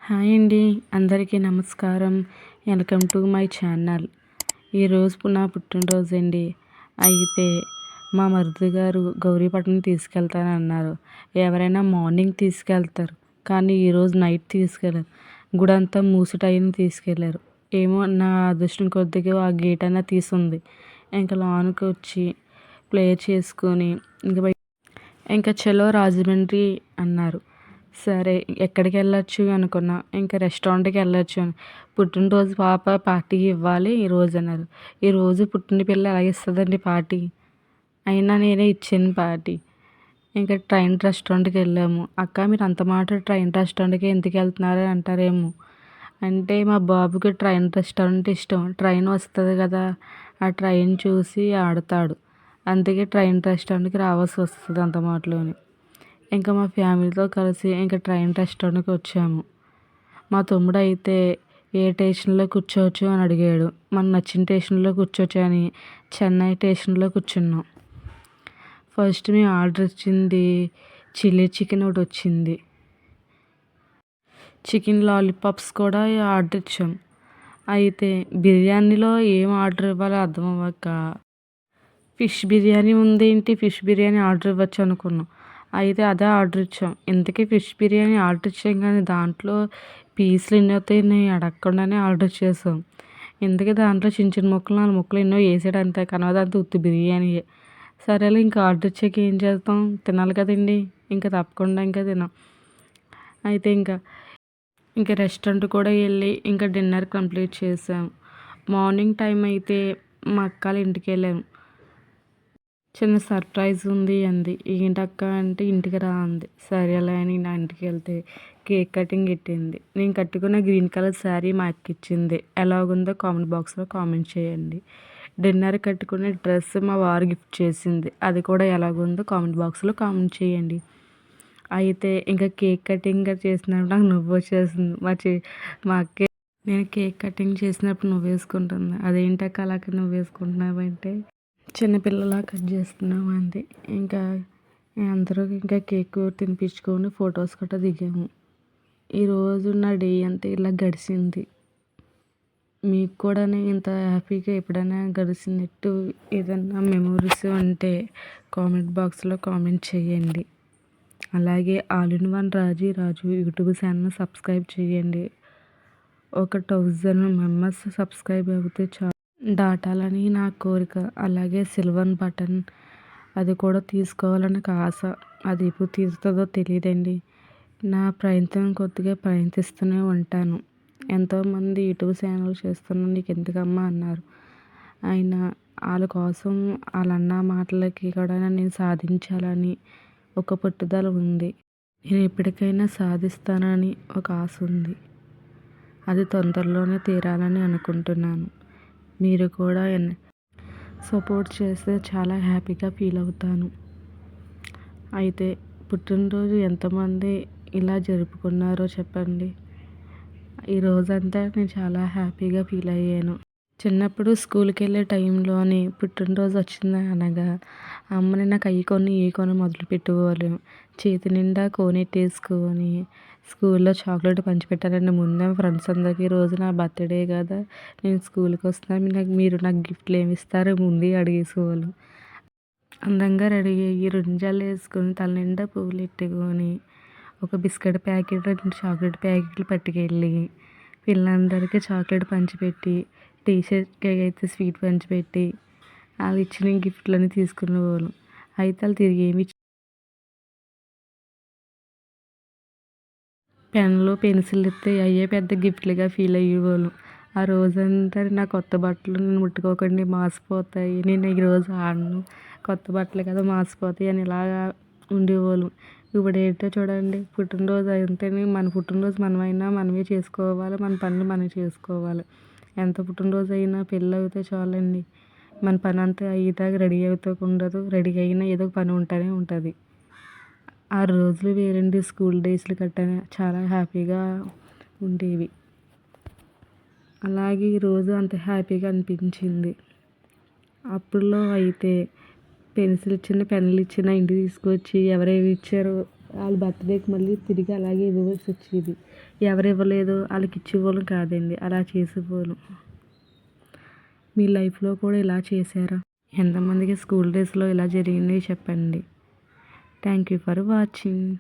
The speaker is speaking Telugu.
హాయ్ అండి, అందరికీ నమస్కారం. Welcome to my channel. ఈరోజు నా పుట్టినరోజు అండి. అయితే మా మరుదు గారు గౌరీపట్నం తీసుకెళ్తానన్నారు. ఎవరైనా మార్నింగ్ తీసుకెళ్తారు, కానీ ఈరోజు నైట్ తీసుకెళ్ళారు. గుడంతా మూసి టైం తీసుకెళ్ళారు. ఏమో నా అదృష్టం కొద్దిగా ఆ గేట్ అయినా తీసుంది. ఇంకా లోనికి వచ్చి ప్లే చేసుకొని ఇంకా చలో రాజమండ్రి అన్నారు. సరే ఎక్కడికి వెళ్ళొచ్చు అనుకున్నా. ఇంకా రెస్టారెంట్కి వెళ్ళొచ్చు అని. పుట్టినరోజు పాప పార్టీ ఇవ్వాలి ఈరోజు అన్నారు. ఈరోజు పుట్టిన పిల్ల ఎలా ఇస్తుందండి పార్టీ? అయినా నేనే ఇచ్చాను పార్టీ. ఇంకా ట్రైన్ రెస్టారెంట్కి వెళ్ళాము. అక్క మీరు అంత మాట ట్రైన్ రెస్టారెంట్కి ఎందుకు వెళ్తున్నారు అంటారేమో. అంటే మా బాబుకి ట్రైన్ రెస్టారెంట్ ఇష్టం. ట్రైన్ వస్తుంది కదా, ఆ ట్రైన్ చూసి ఆడతాడు. అందుకే ట్రైన్ రెస్టారెంట్కి రావాల్సి వస్తుంది అంత మాటలోని. ఇంకా మా ఫ్యామిలీతో కలిసి ఇంకా ట్రైన్ రెస్టారెంట్కి వచ్చాము. మా తమ్ముడు అయితే ఏ స్టేషన్లో కూర్చోవచ్చు అని అడిగాడు. మనకు నచ్చిన స్టేషన్లో కూర్చోవచ్చు అని చెన్నై స్టేషన్లో కూర్చున్నాం. ఫస్ట్ మేము ఆర్డర్ ఇచ్చింది చిల్లీ చికెన్ ఒకటి వచ్చింది. చికెన్ లాలీపాప్స్ కూడా ఆర్డర్ ఇచ్చాం. అయితే బిర్యానీలో ఏం ఆర్డర్ ఇవ్వాలో అర్థం అవ్వక ఫిష్ బిర్యానీ ఉందేంటి, ఫిష్ బిర్యానీ ఆర్డర్ ఇవ్వచ్చు అనుకున్నాం. అయితే అదే ఆర్డర్ ఇచ్చాం. ఇంతకీ ఫిష్ బిర్యానీ ఆర్డర్ ఇచ్చాం, కానీ దాంట్లో పీసులు ఎన్ని అవుతాయని అడగకుండానే ఆర్డర్ చేసాం. ఇంతకీ దాంట్లో చిన్న చిన్న ముక్కలు 4 ముక్కలు ఎన్నో వేసాడు అంతే, కనవదంతా ఉత్తి బిర్యానీయే. సరేలే ఇంకా ఆర్డర్ ఇచ్చాక ఏం చేస్తాం, తినాలి కదండి. ఇంకా తప్పకుండా ఇంకా తినాం. అయితే ఇంకా రెస్టారెంట్ కూడా వెళ్ళి ఇంకా డిన్నర్ కంప్లీట్ చేసాం. మార్నింగ్ టైం అయితే మా అక్కల ఇంటికి వెళ్ళాము. చిన్న సర్ప్రైజ్ ఉంది అంది. ఏంటక్క అంటే ఇంటికి రా అంది. సరేలే అని నా ఇంటికి వెళ్తే కేక్ కటింగ్ పెట్టింది. నేను కట్టుకున్న గ్రీన్ కలర్ శారీ మా అక్క ఇచ్చింది. ఎలాగుందో కామెంట్ బాక్స్లో కామెంట్ చేయండి. డిన్నర్ కట్టుకునే డ్రెస్ మా వారు గిఫ్ట్ చేసింది. అది కూడా ఎలాగుందో కామెంట్ బాక్స్లో కామెంట్ చేయండి. అయితే ఇంకా కేక్ కటింగ్ చేసినప్పుడు నాకు నవ్వు వచ్చేసింది. మా అక్క నేను కేక్ కటింగ్ చేసినప్పుడు నువ్వు వేసుకుంటుంది. అదేంటక్క అలాగే నువ్వు వేసుకుంటున్నావు అంటే చిన్నపిల్లలా కట్ చేస్తున్నాము అంది. ఇంకా అందరూ ఇంకా కేక్ తినిపించుకొని ఫొటోస్ గట్రా దిగాము. ఈరోజు నా డే అంతా ఇలా గడిచింది. మీకు కూడా ఇంత హ్యాపీగా ఎప్పుడైనా గడిచినట్టు ఏదన్నా మెమోరీస్ ఉంటే కామెంట్ బాక్స్లో కామెంట్ చేయండి. అలాగే all in one Raju YouTube channel subscribe చేయండి. ఒక 1000 మెంబర్స్ సబ్స్క్రైబ్ అవుతే చాలు దాటాలని నా కోరిక. అలాగే సిల్వర్ బటన్ అది కూడా తీసుకోవాలని నాకు ఆశ. అది ఎప్పుడు తీరుతుందో తెలియదండి. నా ప్రయత్నం కొద్దిగా ప్రయత్నిస్తూనే ఉంటాను. ఎంతోమంది యూట్యూబ్ ఛానల్ చేస్తున్నాను నీకు ఎందుకమ్మా అన్నారు. అయినా వాళ్ళ కోసం వాళ్ళన్న మాటలకి కూడా నేను సాధించాలని ఒక పట్టుదల ఉంది. నేను ఎప్పటికైనా సాధిస్తానని ఒక ఆశ ఉంది. అది తొందరలోనే తీరాలని అనుకుంటున్నాను. మీరు కూడా సపోర్ట్ చేస్తే చాలా హ్యాపీగా ఫీల్ అవుతాను. అయితే పుట్టినరోజు ఎంతమంది ఇలా జరుపుకున్నారో చెప్పండి. ఈ రోజంతా నేను చాలా హ్యాపీగా ఫీల్ అయ్యాను. చిన్నప్పుడు స్కూల్కి వెళ్ళే టైంలోని పుట్టినరోజు వచ్చింది అనగా అమ్మని నాకు అవి కొని ఈ కొని మొదలు పెట్టేవాళ్ళు. చేతి నిండా కోనెట్టేసుకొని స్కూల్లో చాక్లెట్ పంచిపెట్టారండి. ముందే ఫ్రెండ్స్ అందరికీ రోజు నా బర్త్డే కదా, నేను స్కూల్కి వస్తున్నాను, మీరు నాకు గిఫ్ట్లు ఏమి ఇస్తారో ముందే అడిగేసేవాళ్ళు. అందంగా రెడీ అయ్యి రుంజాలు వేసుకొని తల నిండా పువ్వులు పెట్టుకొని ఒక బిస్కెట్ ప్యాకెట్ 2 చాక్లెట్ ప్యాకెట్లు పట్టుకెళ్ళి పిల్లలందరికీ చాక్లెట్ పంచిపెట్టి టీచర్కి అయితే స్వీట్ పంచిపెట్టి వాళ్ళు ఇచ్చిన గిఫ్ట్లని తీసుకునేవాళ్ళు. అయితే వాళ్ళు తిరిగి ఏమి పెన్నులు పెన్సిల్ ఇస్తే అయ్యే పెద్ద గిఫ్ట్లుగా ఫీల్ అయ్యేవాళ్ళు. ఆ రోజంతా నా కొత్త బట్టలు నేను ముట్టుకోకండి మాసిపోతాయి, నేను ఈరోజు ఆడను, కొత్త బట్టలు కదా మాసిపోతాయి అని ఇలాగా ఉండేవాళ్ళు. ఇప్పుడు ఏంటో చూడండి, పుట్టినరోజు అంటేనే మన పుట్టినరోజు మనమైనా మనమే చేసుకోవాలి, మన పనులు మనం చేసుకోవాలి. ఎంత పుట్టినరోజు అయినా పెళ్ళి అయితే చాలండి, మన పని అంతా అయ్యేదాకా రెడీ అవుతాకు ఉండదు. రెడీ అయినా ఏదో పని ఉంటూనే ఉంటుంది. ఆ రోజులు వేరండి. స్కూల్ డేస్లు గట్టా చాలా హ్యాపీగా ఉండేవి. అలాగే ఈరోజు అంత హ్యాపీగా అనిపించింది. అప్పుడులో అయితే పెన్సిల్ ఇచ్చిన పెన్నులు ఇచ్చిన ఇంటికి తీసుకొచ్చి ఎవరేమి ఇచ్చారో వాళ్ళ బర్త్డేకి మళ్ళీ తిరిగి అలాగే ఇవ్వవలసి వచ్చేది. ఎవరు ఇవ్వలేదు వాళ్ళకి ఇచ్చేవాళ్ళం కాదండి, అలా చేసేవాళ్ళం. మీ లైఫ్లో కూడా ఇలా చేశారా? ఎంతమందికి స్కూల్ డేస్లో ఇలా జరిగింది చెప్పండి. Thank you for watching.